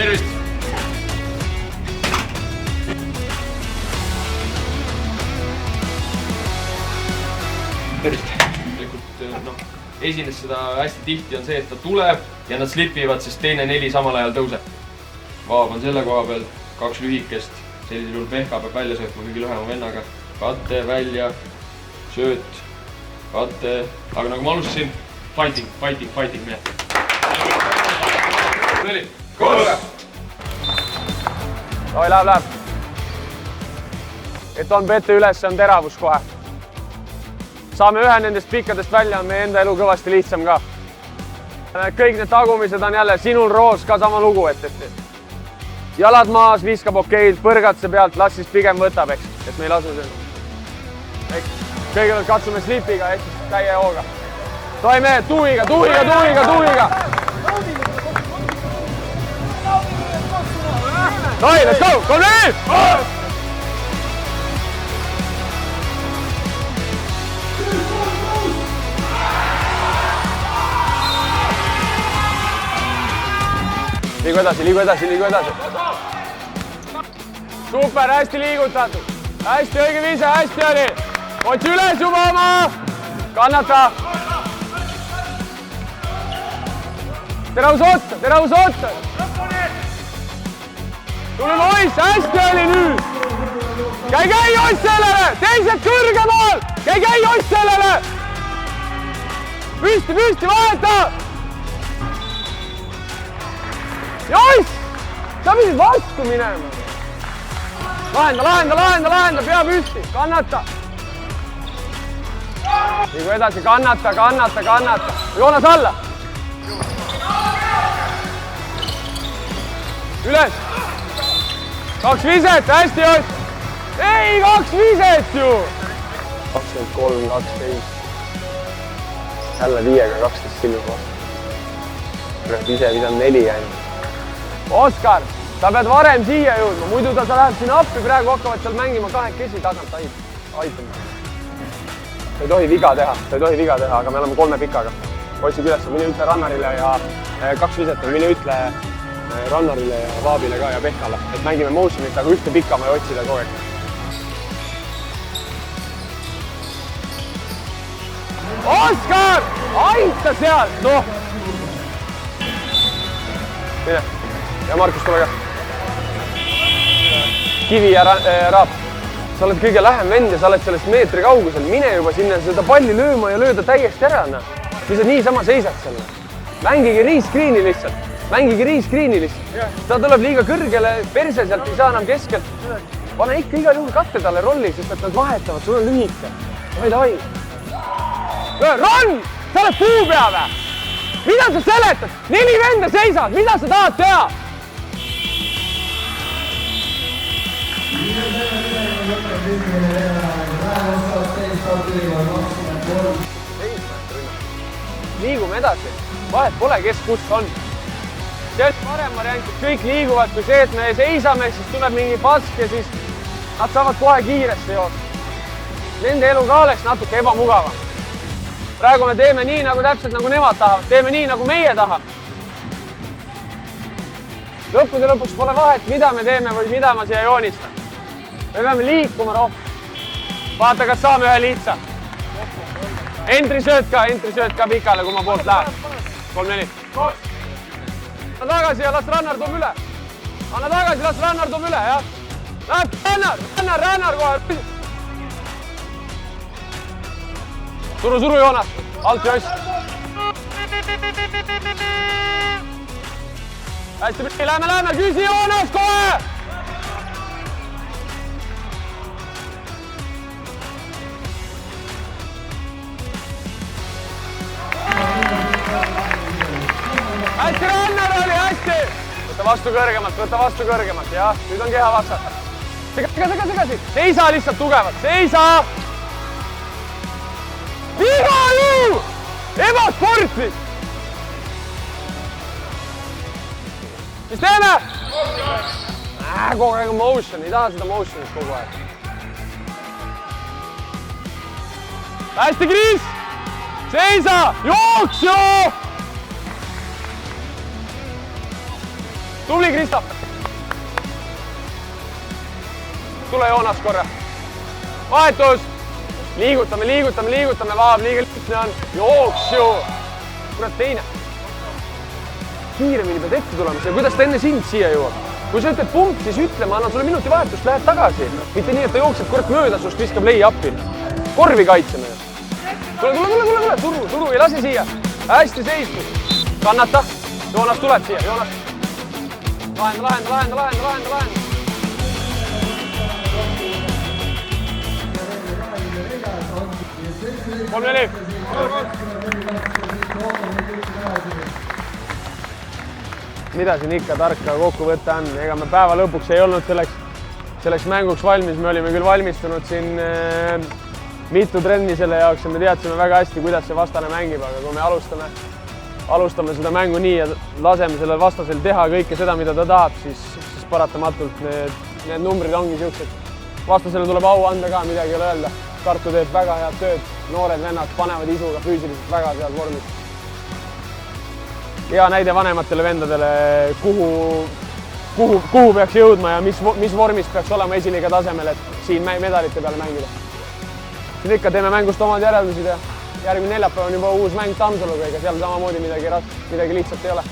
Tervist! Tervist! Esines seda hästi tihti on see, et ta tuleb ja nad slipivad, sest teine 4 samal ajal tõuseb. Vaab on selle koha peal, 2 lühikest, sellisel juhul Pehka peab välja söötma kõige lühema vennaga. Katte, välja, sööt, katte, aga nagu ma alustasin, fighting, mehe. Tuli, kohe! Oi, läheb. Et on pete üles, see on teravus kohe. Saame ühe nendest pikkadest välja, on meie enda elu kõvasti lihtsam ka. Kõik need tagumised on jälle sinul roos ka sama lugu, et jalad maas, viskab okeilt, põrgatse pealt, las siis pigem võtab, eks, et me ei lasu siin. Kõigepealt katsume slipiga, ehk siis täie hooga. Toime, tuhiga! Noi, let's go! 3! Liigu edasi. Super, hästi liigutatud. Hästi õige viise, hästi oli. Otsi üles juba oma. Kannata. Teravus otta. Tuli poiss, hästi oli nüüd. Käi oss sellele, teised kõrgemal. Käi oss sellele. Püsti, vaheta. Joiss! Sa pidid vastu minema. Lahenda, pea püsti, kannata. Liigu edasi, kannata. Joonas alla. Üles. 2 viiset, hästi Joiss. Ei, 2 viiset ju. 23, 12. Jälle 5-ga 12 silmi vastu. Ise pidan 4 ainult. Oskar, sa pead varem siia jõudma, muidu sa lähed sinna appi, praegu hakkavad seal mängima 2 tagant aitama. Sa ei tohi viga teha, aga me oleme 3 pikaga. Otsib üles, mine ütle Rannarile ja 2 viset, mine ütle Rannarile ja Vaabile ka ja Pehkale, et mängime motionit, aga ühte pikka ma ei otsida kogu aeg. Oskar, aita sealt, noh! Mine. Ja Markus, tule ka. Kivi ja Raap. Sa oled kõige lähem vend ja sa oled sellest meetri kaugusel. Mine juba sinna seda palli lööma ja lööda täiesti ära. Kui sa niisama seisad seal. Mängige riiskriini lihtsalt. Ta tuleb liiga kõrgele, perse sealt ei saa enam keskelt. Pane ikka igal juhul katte talle rolli, sest et nad vahetavad, sul on lühike. Davai. Ron! Sa oled puu pea või? Mida sa seletad? 4 venda seisad, mida sa tahad teha? Liigume edasi, vahet pole, kes kus on. See on parem variant, et kõik liiguvad, kui see, et me seisame, siis tuleb mingi pask ja siis nad saavad kohe kiiresti joosta. Nende elu ka oleks natuke ebamugavam. Praegu me teeme nii, nagu täpselt nagu nemad tahavad, teeme nii, nagu meie tahame. Lõppude lõpuks pole vahet, mida me teeme või mida ma siia joonistan. Me peame liikuma rohkem. Vaata, kas saame ühe lihtsa. Entri sööt ka pikale, kui ma poolt lähen. 3-4. Anna tagasi ja las Rannar toob üle. Anna tagasi, las Rannar toob üle, jah. Läheb Rannar kohe. Suru Joonas. Alt Joss. Hästi pidi, lähme, küsi Joonas kohe! Hästi Rannar oli, hästi! Võta vastu kõrgemalt, jah. Nüüd on keha vastata. Segasi. Seisa lihtsalt tugevalt, seisa! Viga ju! Ebasportlik! Mis teeme? Kogu aeg on motion, ei taha seda motionit kogu aeg. Hästi, Kriis! Seisa! Jooks ju! tubli, Kristo! Tule Joonas korra. Vahetus! Liigutame, vaab, liiga lihtne on. Jooksu! Kurat, teine. Kiiremini pead ette tulema siia. Kuidas ta enne sind siia jõuab? Kui sa ütled pump, siis ütle, ma annan sulle minuti vahetust, lähed tagasi. Mitte nii, et ta jookseb kurat mööda sust, viskab lay-up'i. Korvi kaitseme. Tule, suru, ei lase siia. Hästi seistud. Kannata. Joonas tuleb siia, Joonas. Lahenda. 3-4. Mida siin ikka tarka kokku võtta on? Ega me päeva lõpuks ei olnud selleks mänguks valmis. Me olime küll valmistunud siin mitu trenni selle jaoks ja me teadsime väga hästi, kuidas see vastane mängib, aga kui me alustame seda mängu nii ja laseme sellel vastasel teha kõike seda, mida ta tahab, siis paratamatult need numbrid ongi siuksed. Vastasele tuleb au anda ka, midagi ei ole öelda. Tartu teeb väga head tööd, noored vennad panevad isuga füüsiliselt väga head vormid. Hea näide vanematele vendadele, kuhu peaks jõudma ja mis vormis peaks olema esiliiga tasemel, et siin medalite peale mängida. Siin ikka teeme mängust omad järeldused ja järgmine neljapäev on juba uus mäng Tammsaluga, ega seal samamoodi midagi lihtsalt ei ole.